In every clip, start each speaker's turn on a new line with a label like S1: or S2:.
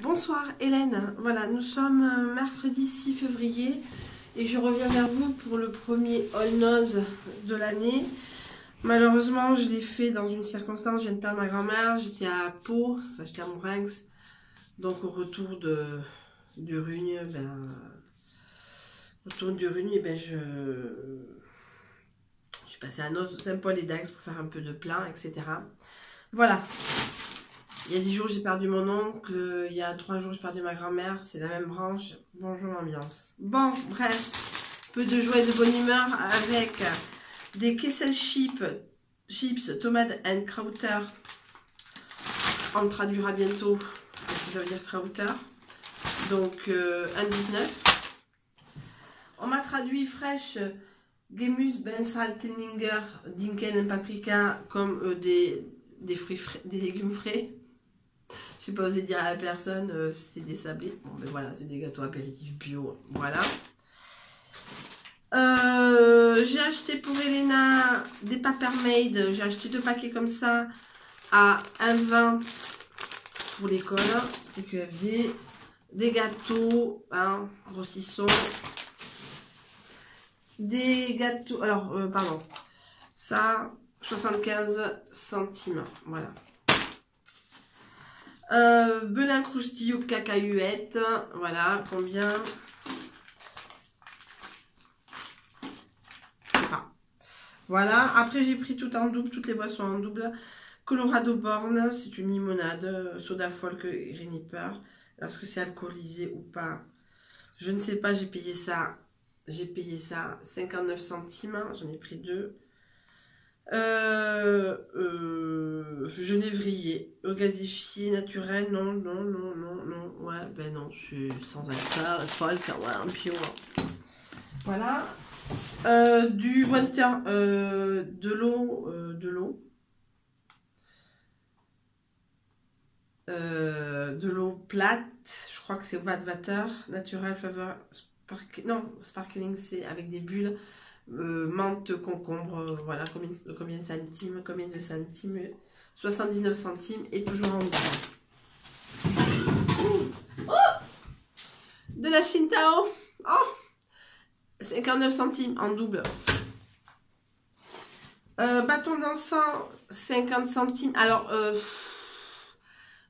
S1: Bonsoir Hélène, voilà nous sommes mercredi 6 février et je reviens vers vous pour le premier All Nose de l'année. Malheureusement je l'ai fait dans une circonstance, je viens de perdre ma grand-mère, j'étais à Pau, enfin j'étais à Mourenx, donc au retour du Rugne, je suis passée à Noz, Saint-Paul-et-Dax pour faire un peu de plein, etc. Voilà. Il y a 10 jours j'ai perdu mon oncle, il y a 3 jours j'ai perdu ma grand-mère, c'est la même branche. Bonjour l'ambiance. Bon, bref, peu de joie et de bonne humeur avec des Kessel chips, tomates and krauter. On traduira bientôt ce que ça veut dire krauter. Donc 1,19. On m'a traduit fraîche Gemüse ben Salteninger Dinken and paprika comme des fruits frais, des légumes frais. Je n'ai pas osé dire à la personne, c'était des sablés. Bon, ben voilà, c'est des gâteaux apéritifs bio. Voilà. J'ai acheté pour Elena des Papermade. J'ai acheté 2 paquets comme ça à 1,20 pour l'école. CQFD. Des gâteaux, hein, grossissons. Des gâteaux, alors, pardon. Ça, 75 centimes. Voilà. Belin croustillant cacahuètes, voilà, combien? Ah. Voilà, après j'ai pris tout en double, toutes les boissons en double. Colorado Born, c'est une limonade, soda folk et Greenipper. Est-ce que c'est alcoolisé ou pas? Je ne sais pas, j'ai payé ça 59 centimes, j'en ai pris 2. Genévrier, au gazifié naturel, non, ouais, ben non, je suis sans alcool, folk, ouais, un pion. Voilà, du winter, de l'eau, plate, je crois que c'est Water, naturel, flavor, sparkling, c'est avec des bulles. Menthe, concombre, voilà, combien de centimes, 79 centimes et toujours en bas. Oh, de la Shintao, oh, 59 centimes en double. Bâton d'encens, 50 centimes. Alors,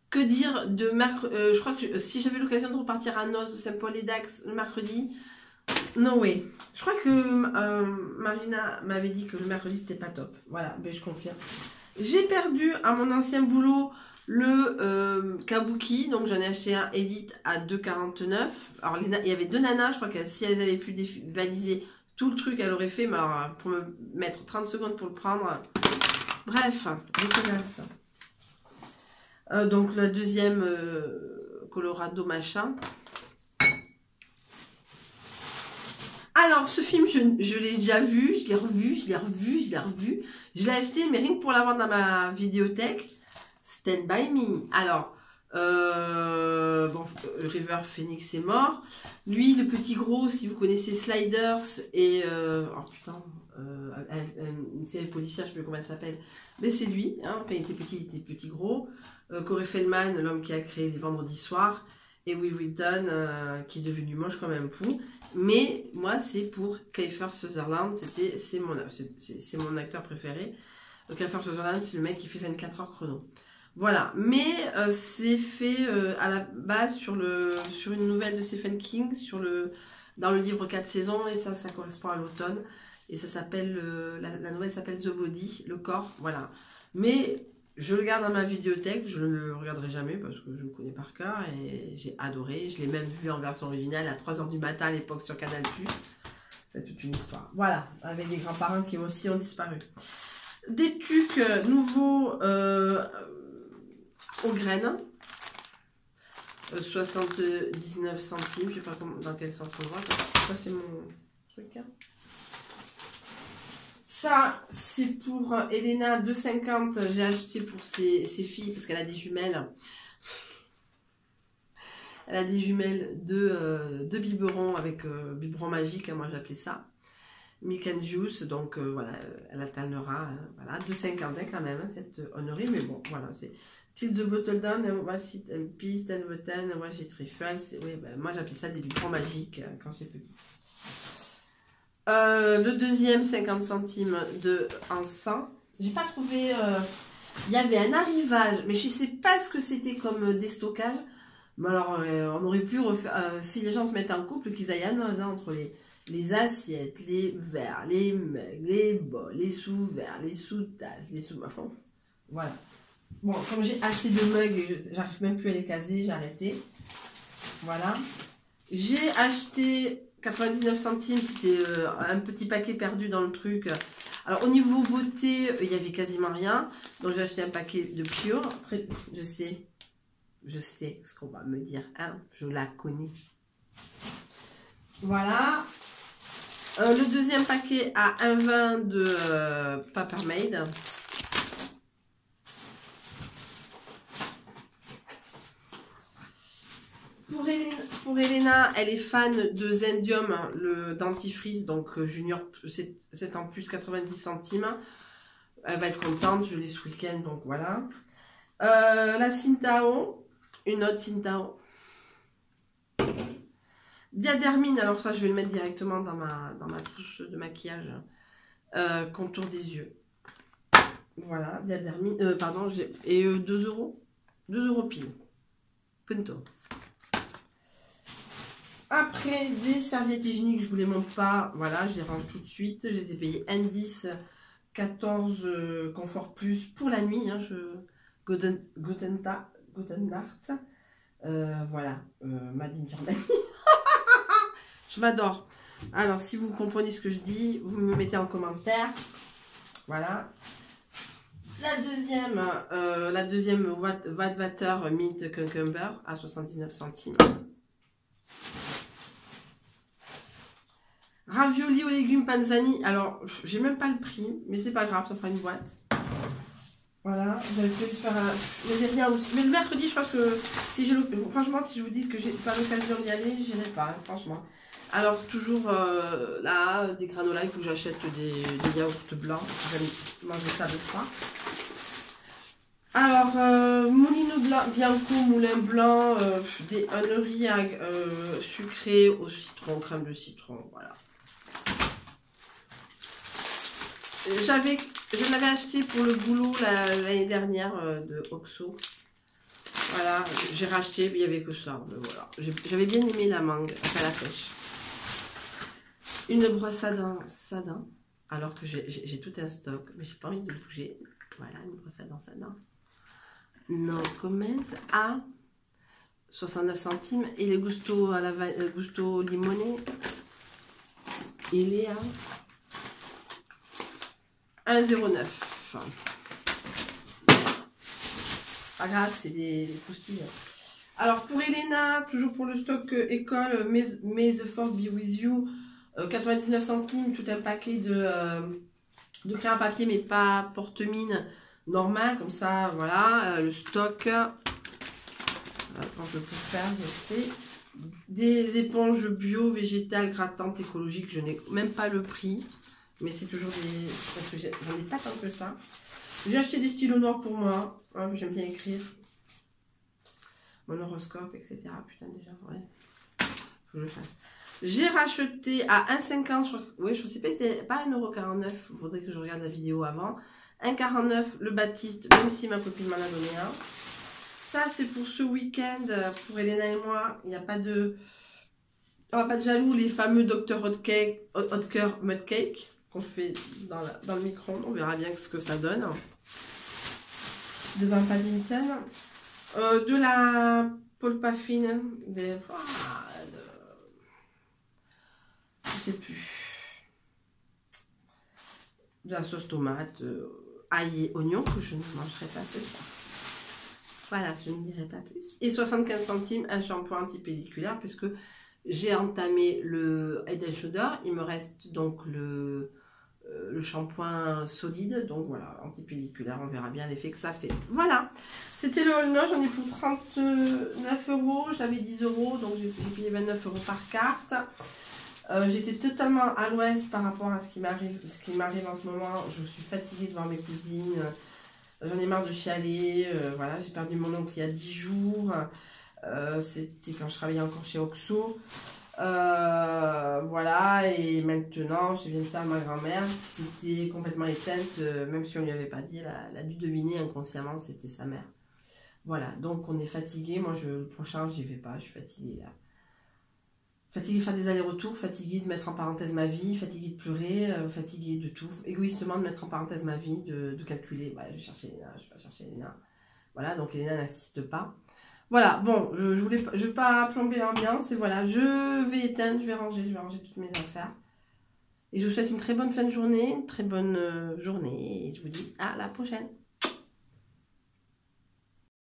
S1: que dire de mercredi, je crois que si j'avais l'occasion de repartir à Noz, Saint-Paul-et-Dax le mercredi, no way. Je crois que Marina m'avait dit que le mercredi c'était pas top. Voilà, ben je confirme. J'ai perdu à mon ancien boulot le kabuki, donc j'en ai acheté un Edith à 2,49. Alors il y avait 2 nanas, je crois que si elles avaient pu valiser tout le truc, elles auraient fait, mais alors pour me mettre 30 secondes pour le prendre. Bref, dégueulasse. Donc la deuxième Colorado machin. Alors, ce film, je l'ai déjà vu, je l'ai revu. Je l'ai acheté, mais rien que pour l'avoir dans ma vidéothèque. Stand By Me. Alors, bon, River Phoenix est mort. Lui, le petit gros, si vous connaissez Sliders et... oh putain, une série policière, je sais plus comment elle s'appelle. Mais c'est lui, hein, quand il était petit gros. Corey Feldman, l'homme qui a créé les vendredis soirs. Et Will Wheaton, qui est devenu moche comme un pou. Mais moi, c'est pour Kiefer Sutherland, c'est mon acteur préféré. Kiefer Sutherland, c'est le mec qui fait 24 heures chrono. Voilà, mais c'est fait à la base sur une nouvelle de Stephen King, dans le livre 4 saisons, et ça correspond à l'automne. Et ça s'appelle, la nouvelle s'appelle The Body, le corps, voilà. Mais je le garde dans ma vidéothèque, je ne le regarderai jamais parce que je le connais par cœur et j'ai adoré. Je l'ai même vu en version originale à 3 h du matin à l'époque sur Canal+. C'est toute une histoire. Voilà, avec des grands-parents qui aussi ont disparu. Des tucs nouveaux aux graines. 79 centimes, je ne sais pas dans quel sens on voit. Ça c'est mon truc. Ça, c'est pour Elena 2,50. J'ai acheté pour ses filles parce qu'elle a des jumelles. Elle a des jumelles de biberons avec biberon magique, hein, moi j'appelais ça. Milk and Juice, donc voilà, elle alternera. Voilà, 2,50 quand même, cette honorée, mais bon, voilà, c'est Tilt the bottle down and watch it empty, stand the button and watch it refill. Oui, ben, moi j'appelle ça des biberons magiques quand j'ai petit. Le deuxième 50 centimes de en 100. J'ai pas trouvé. Il y avait un arrivage, mais je sais pas ce que c'était comme déstockage. Mais alors, on aurait pu refaire. Si les gens se mettent en couple, qu'ils aillent à noz entre les assiettes, les verres, les mugs, les bols, les sous-verres, les sous-tasses, les sous-mafons. Voilà. Bon, comme j'ai assez de mugs, j'arrive même plus à les caser, j'ai arrêté. Voilà. J'ai acheté 99 centimes, c'était un petit paquet perdu dans le truc. Alors au niveau beauté, il y avait quasiment rien. Donc j'ai acheté un paquet de Pure. Je sais ce qu'on va me dire. Hein, je la connais. Voilà. Le deuxième paquet à 1,20 de Papermade. Pour Elena, elle est fan de Zendium, le dentifrice, donc junior, c'est en plus 90 centimes. Elle va être contente, je l'ai ce week-end, donc voilà. La Sintao, une autre Sintao. Diadermine, alors ça je vais le mettre directement dans ma trousse de maquillage. Contour des yeux. Voilà, Diadermine, pardon, et 2 euros. 2 euros pile. Punto. Après, des serviettes hygiéniques, je ne vous les montre pas. Voilà, je les range tout de suite. Je les ai payées 1,10, 14 Confort Plus pour la nuit. Hein, Gotenart. Voilà, Made in Germany. Je m'adore. Alors, si vous comprenez ce que je dis, vous me mettez en commentaire. Voilà. La deuxième Water Mint Cucumber à 79 centimes. Ravioli aux légumes panzani. Alors, j'ai même pas le prix, mais c'est pas grave, ça fera une boîte. Voilà, j'avais prévu de faire un. Mais le mercredi, je pense que si j'ai franchement, si je vous dis que j'ai pas l'occasion d'y aller, j'irai pas, hein, franchement. Alors, toujours là, des granolas, il faut que j'achète des yaourts blancs. J'aime manger ça de fois. Alors, Moulino Bianco, moulin blanc, un riz sucré au citron, crème de citron, voilà. Je l'avais acheté pour le boulot l'année dernière de Oxo. Voilà, j'ai racheté, il n'y avait que ça. Voilà. J'avais bien aimé la mangue, enfin la pêche. Une brosse à dents, alors que j'ai tout un stock, mais j'ai pas envie de bouger. Voilà, une brosse à dents. No comment à 69 centimes. Et le gusto à gusto limoné, il est à 1,09. Pas grave, c'est des croustilles. Alors pour Elena, toujours pour le stock école, May the Force be with you, 99 centimes, tout un paquet de crayon à papier, mais pas porte-mine, normal, comme ça, voilà, le stock. Quand je peux faire, je sais. Des éponges bio, végétales, grattantes, écologiques, je n'ai même pas le prix. Mais c'est toujours des... Parce que j'en ai pas tant que ça. J'ai acheté des stylos noirs pour moi. Hein, j'aime bien écrire. Mon horoscope, etc. Putain, déjà, ouais. Faut que je le fasse. J'ai racheté à 1,50. Oui, je sais pas, c'était pas 1,49 €. Il faudrait que je regarde la vidéo avant. 1,49 le Baptiste, même si ma copine m'en a donné un. Ça, c'est pour ce week-end, pour Elena et moi. Il n'y a pas de... On n'a pas de jaloux, les fameux Dr. Oetker Mud Cake qu'on fait dans le micro-ondes. On verra bien ce que ça donne. De Van Paddington. De la Polpa fine. Je sais plus. De la sauce tomate, ail et oignon, que je ne mangerai pas ce soir. Voilà, je ne dirai pas plus. Et 75 centimes, un shampoing antipelliculaire, puisque j'ai entamé le Head & Shoulder. Il me reste donc le shampoing solide. Donc voilà, antipelliculaire, on verra bien l'effet que ça fait. Voilà, c'était le haul note. J'en ai pour 39 €. J'avais 10 €, donc j'ai payé 29 € par carte. J'étais totalement à l'ouest par rapport à ce qui m'arrive en ce moment. Je suis fatiguée de voir mes cousines. J'en ai marre de chialer. Voilà, j'ai perdu mon oncle il y a 10 jours. C'était quand je travaillais encore chez Oxo. Voilà, et maintenant, je viens de faire ma grand-mère. C'était complètement éteinte, même si on ne lui avait pas dit. Elle a dû deviner inconsciemment, c'était sa mère. Voilà, donc on est fatigué. Moi, le prochain, j'y vais pas, je suis fatiguée là. Fatiguée de faire des allers-retours, fatiguée de mettre en parenthèse ma vie, fatiguée de pleurer, fatiguée de tout. Égoïstement de mettre en parenthèse ma vie, de calculer. Ouais, je vais chercher Elena, je vais pas chercher Elena. Voilà, donc Elena n'insiste pas. Voilà, bon, je veux pas plomber l'ambiance. Et voilà, je vais éteindre, je vais ranger toutes mes affaires. Et je vous souhaite une très bonne fin de journée, une très bonne journée. Et je vous dis à la prochaine.